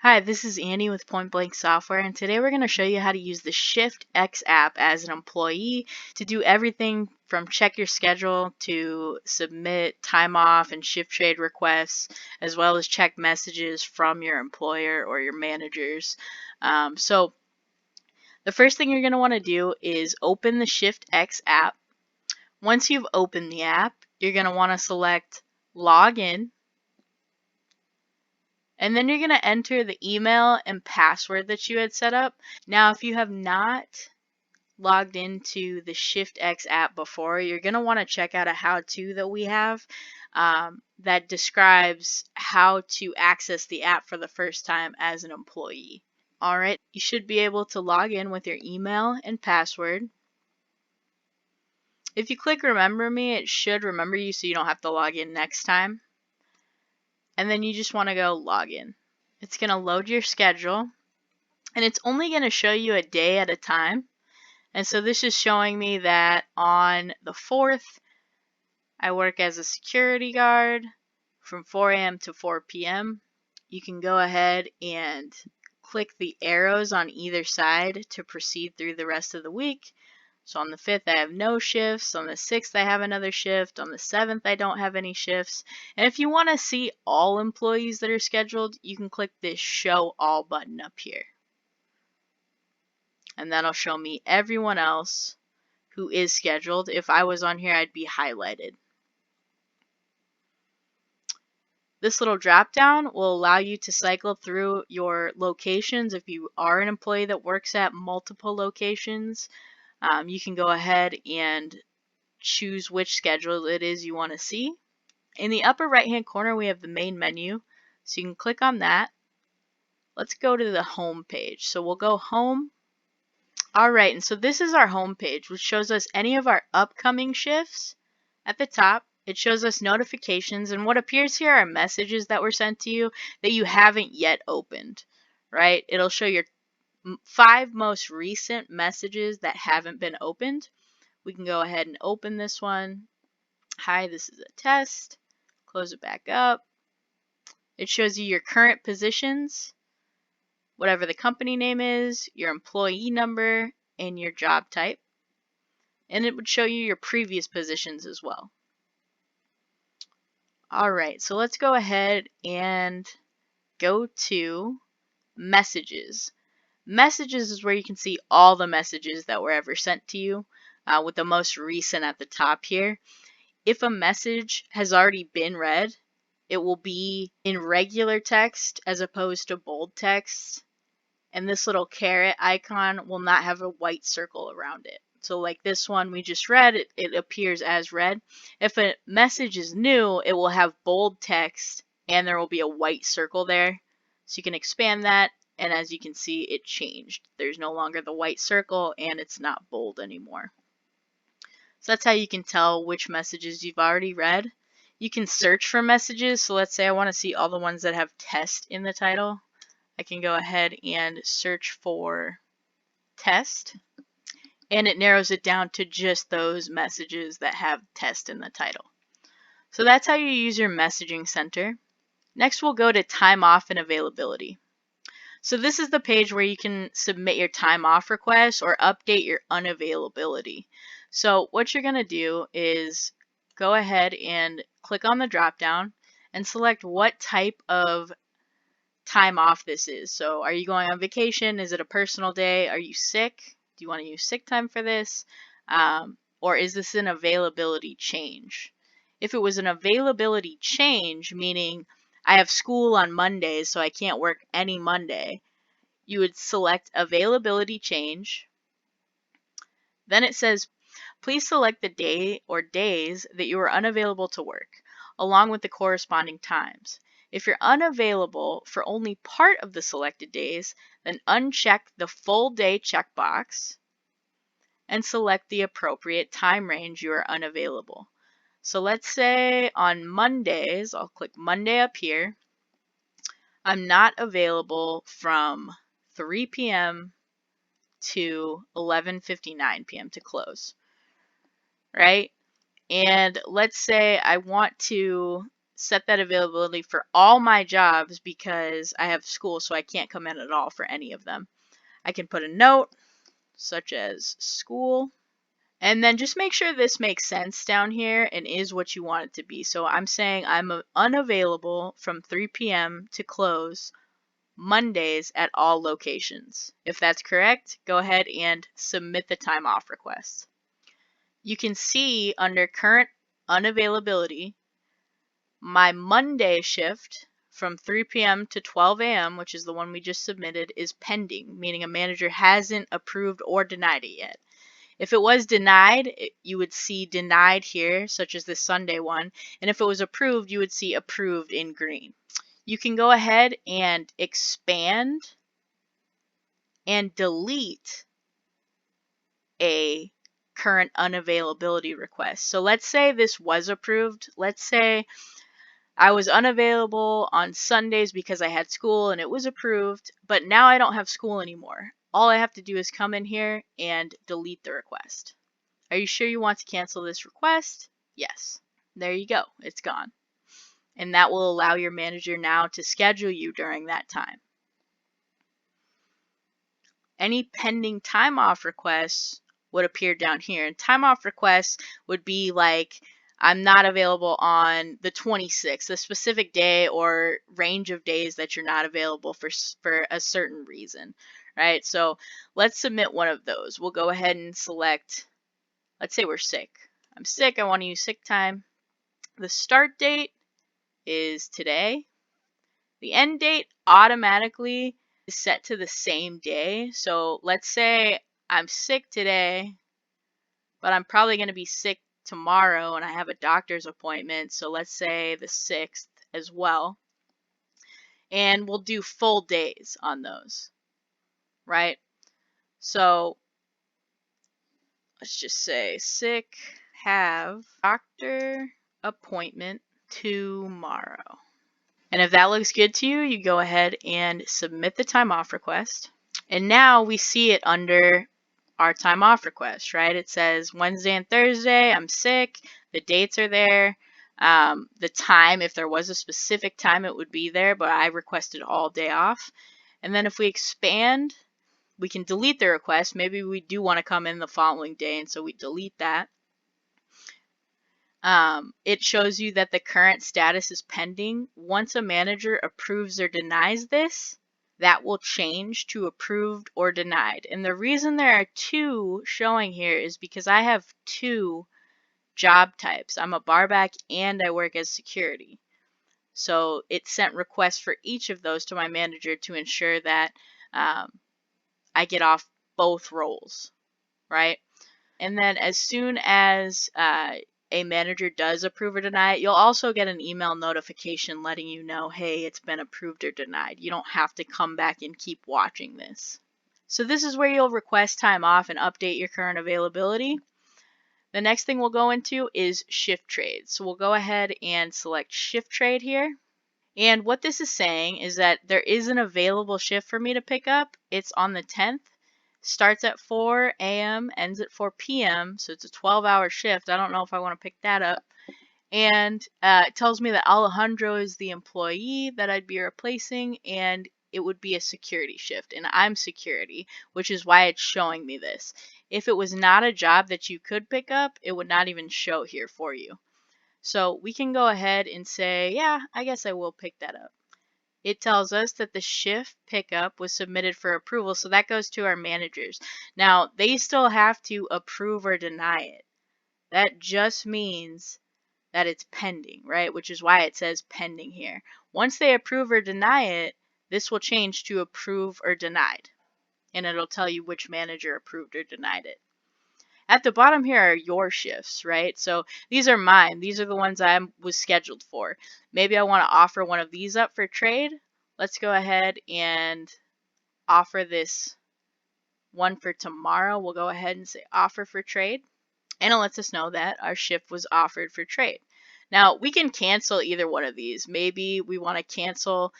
Hi, this is Andy with Point Blank Software, and today we're going to show you how to use the ShiftX app as an employee to do everything from check your schedule to submit time off and shift trade requests, as well as check messages from your employer or your managers. So the first thing you're going to want to do is open the ShiftX app. Once you've opened the app, you're going to want to select Login. And then you're going to enter the email and password that you had set up. Now, if you have not logged into the ShiftX app before, you're going to want to check out a how-to that we have that describes how to access the app for the first time as an employee. All right, you should be able to log in with your email and password. If you click Remember Me, it should remember you so you don't have to log in next time. And then you just want to go log in. It's going to load your schedule, and it's only going to show you a day at a time. And so this is showing me that on the 4th, I work as a security guard from 4 a.m. to 4 p.m. You can go ahead and click the arrows on either side to proceed through the rest of the week. So on the 5th, I have no shifts. On the 6th, I have another shift. On the 7th, I don't have any shifts. And if you want to see all employees that are scheduled, you can click this Show All button up here. And that'll show me everyone else who is scheduled. If I was on here, I'd be highlighted. This little drop down will allow you to cycle through your locations. If you are an employee that works at multiple locations, you can go ahead and choose which schedule it is you want to see. In the upper right hand corner, we have the main menu, so you can click on that. Let's go to the home page. So we'll go home. All right, and so this is our home page, which shows us any of our upcoming shifts. At the top, it shows us notifications, and what appears here are messages that were sent to you that you haven't yet opened, right? It'll show your 5 most recent messages that haven't been opened. We can go ahead and open this one. Hi, this is a test. Close it back up. It shows you your current positions, whatever the company name is, your employee number, and your job type. And it would show you your previous positions as well. All right, so let's go ahead and go to messages. Messages is where you can see all the messages that were ever sent to you, with the most recent at the top here. If a message has already been read, it will be in regular text as opposed to bold text. And this little caret icon will not have a white circle around it. So like this one we just read, it appears as read. If a message is new, it will have bold text and there will be a white circle there. So you can expand that, and as you can see, it changed. There's no longer the white circle and it's not bold anymore. So that's how you can tell which messages you've already read. You can search for messages. So let's say I want to see all the ones that have test in the title. I can go ahead and search for test, and it narrows it down to just those messages that have test in the title. So that's how you use your messaging center. Next, we'll go to time off and availability. So this is the page where you can submit your time off request or update your unavailability. So what you're going to do is go ahead and click on the drop down and select what type of time off this is. So are you going on vacation? Is it a personal day? Are you sick? Do you want to use sick time for this? Or is this an availability change? If it was an availability change, meaning I have school on Mondays, so I can't work any Monday, you would select availability change. Then it says, please select the day or days that you are unavailable to work, along with the corresponding times. If you're unavailable for only part of the selected days, then uncheck the full day checkbox and select the appropriate time range you are unavailable. So let's say on Mondays, I'll click Monday up here. I'm not available from 3 p.m. to 11:59 p.m. to close, right? And let's say I want to set that availability for all my jobs because I have school, so I can't come in at all for any of them. I can put a note such as school, and then just make sure this makes sense down here and is what you want it to be. So I'm saying I'm unavailable from 3 p.m. to close Mondays at all locations. If that's correct, go ahead and submit the time off request. You can see under current unavailability, my Monday shift from 3 p.m. to 12 a.m., which is the one we just submitted, is pending, meaning a manager hasn't approved or denied it yet. If it was denied, you would see denied here, such as this Sunday one, and if it was approved, you would see approved in green. You can go ahead and expand and delete a current unavailability request. So let's say this was approved. Let's say I was unavailable on Sundays because I had school and it was approved, but now I don't have school anymore. All I have to do is come in here and delete the request. Are you sure you want to cancel this request? Yes. There you go. It's gone. And that will allow your manager now to schedule you during that time. Any pending time off requests would appear down here. And time off requests would be like, I'm not available on the 26th, a specific day or range of days that you're not available for a certain reason, right? So let's submit one of those. We'll go ahead and select, let's say we're sick. I'm sick, I want to use sick time. The start date is today. The end date automatically is set to the same day. So let's say I'm sick today, but I'm probably going to be sick tomorrow and I have a doctor's appointment. So let's say the 6th as well. And we'll do full days on those, right? So let's just say sick, have doctor appointment tomorrow. And if that looks good to you, you go ahead and submit the time off request. And now we see it under our time off request, right? It says Wednesday and Thursday, I'm sick. The dates are there. The time, if there was a specific time, it would be there, but I requested all day off. And then if we expand, we can delete the request. Maybe we do want to come in the following day, and so we delete that. It shows you that the current status is pending. Once a manager approves or denies this, that will change to approved or denied. And the reason there are two showing here is because I have two job types. I'm a barback and I work as security. So it sent requests for each of those to my manager to ensure that I get off both roles, right? And then as soon as a manager does approve or deny it, you'll also get an email notification letting you know, hey, it's been approved or denied. You don't have to come back and keep watching this. So this is where you'll request time off and update your current availability. The next thing we'll go into is shift trade. So we'll go ahead and select shift trade here. And what this is saying is that there is an available shift for me to pick up. It's on the 10th. Starts at 4 a.m., ends at 4 p.m., so it's a 12-hour shift. I don't know if I want to pick that up. And it tells me that Alejandro is the employee that I'd be replacing, and it would be a security shift. And I'm security, which is why it's showing me this. If it was not a job that you could pick up, it would not even show here for you. So we can go ahead and say, yeah, I guess I will pick that up. It tells us that the shift pickup was submitted for approval, so that goes to our managers. Now, they still have to approve or deny it. That just means that it's pending, right? Which is why it says pending here. Once they approve or deny it, this will change to approved or denied. And it'll tell you which manager approved or denied it. At the bottom here are your shifts, right? So these are mine. These are the ones I was scheduled for. Maybe I want to offer one of these up for trade. Let's go ahead and offer this one for tomorrow. We'll go ahead and say offer for trade. And it lets us know that our shift was offered for trade. Now, we can cancel either one of these. Maybe we want to cancel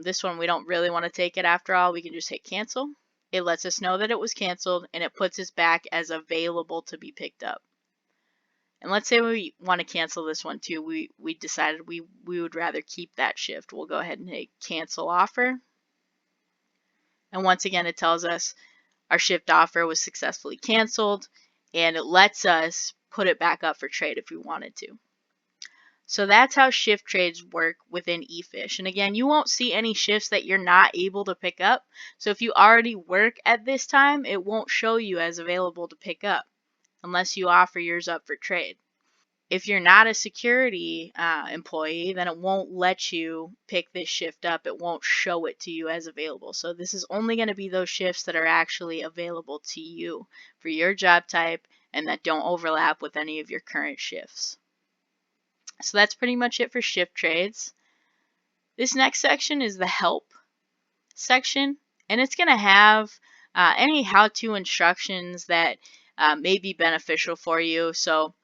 this one. We don't really want to take it after all. We can just hit cancel. It lets us know that it was canceled, and it puts us back as available to be picked up. And let's say we want to cancel this one too. We decided we would rather keep that shift. We'll go ahead and hit cancel offer. And once again, it tells us our shift offer was successfully canceled, and it lets us put it back up for trade if we wanted to. So that's how shift trades work within eFish. And again, you won't see any shifts that you're not able to pick up. So if you already work at this time, it won't show you as available to pick up unless you offer yours up for trade. If you're not a security employee, then it won't let you pick this shift up. It won't show it to you as available. So this is only going to be those shifts that are actually available to you for your job type and that don't overlap with any of your current shifts. So that's pretty much it for shift trades. This next section is the help section, and it's going to have any how-to instructions that may be beneficial for you. So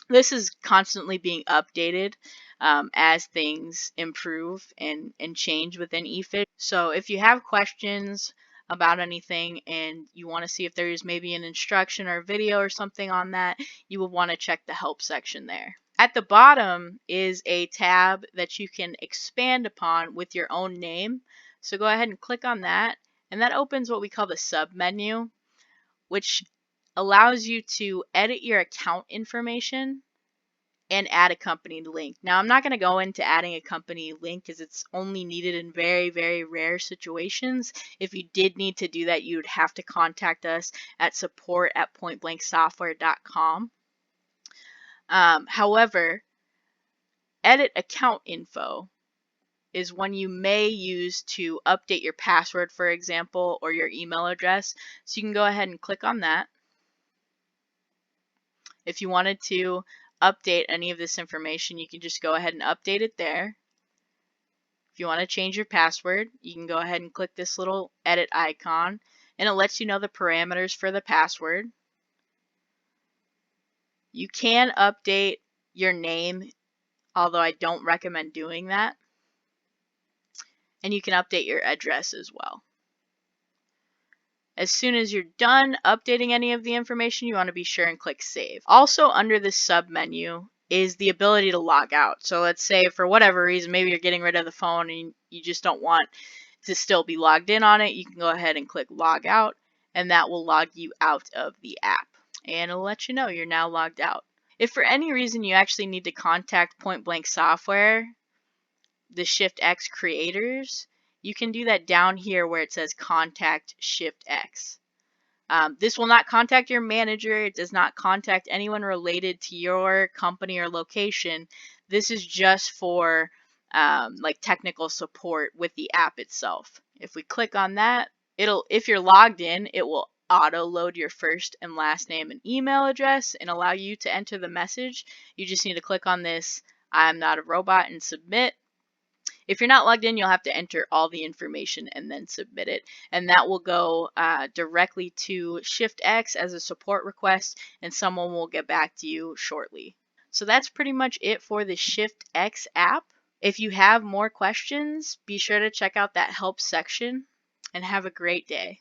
this is constantly being updated as things improve and change within eFish. So if you have questions about anything and you want to see if there is maybe an instruction or a video or something on that, you will want to check the help section there. At the bottom is a tab that you can expand upon with your own name. So go ahead and click on that, and that opens what we call the sub menu, which allows you to edit your account information and add a company link. Now, I'm not going to go into adding a company link because it's only needed in very, very rare situations. If you did need to do that, you would have to contact us at support@pointblanksoftware.com. However, edit account info is one you may use to update your password, for example, or your email address. So you can go ahead and click on that. If you wanted to update any of this information, you can just go ahead and update it there. If you want to change your password, you can go ahead and click this little edit icon, and it lets you know the parameters for the password. You can update your name, although I don't recommend doing that. And you can update your address as well. As soon as you're done updating any of the information, you want to be sure and click Save. Also under this sub menu is the ability to log out. So let's say for whatever reason, maybe you're getting rid of the phone and you just don't want to still be logged in on it, you can go ahead and click Log Out, and that will log you out of the app. And it'll let you know you're now logged out. If for any reason you actually need to contact Point Blank Software, the ShiftX creators, you can do that down here where it says Contact ShiftX. This will not contact your manager. It does not contact anyone related to your company or location. This is just for like technical support with the app itself. If we click on that, if you're logged in, it will auto load your first and last name and email address and allow you to enter the message. You just need to click on this "I'm not a robot" and submit. If you're not logged in, you'll have to enter all the information and then submit it. And that will go directly to ShiftX as a support request, and someone will get back to you shortly. So that's pretty much it for the ShiftX app. If you have more questions, be sure to check out that help section, and have a great day.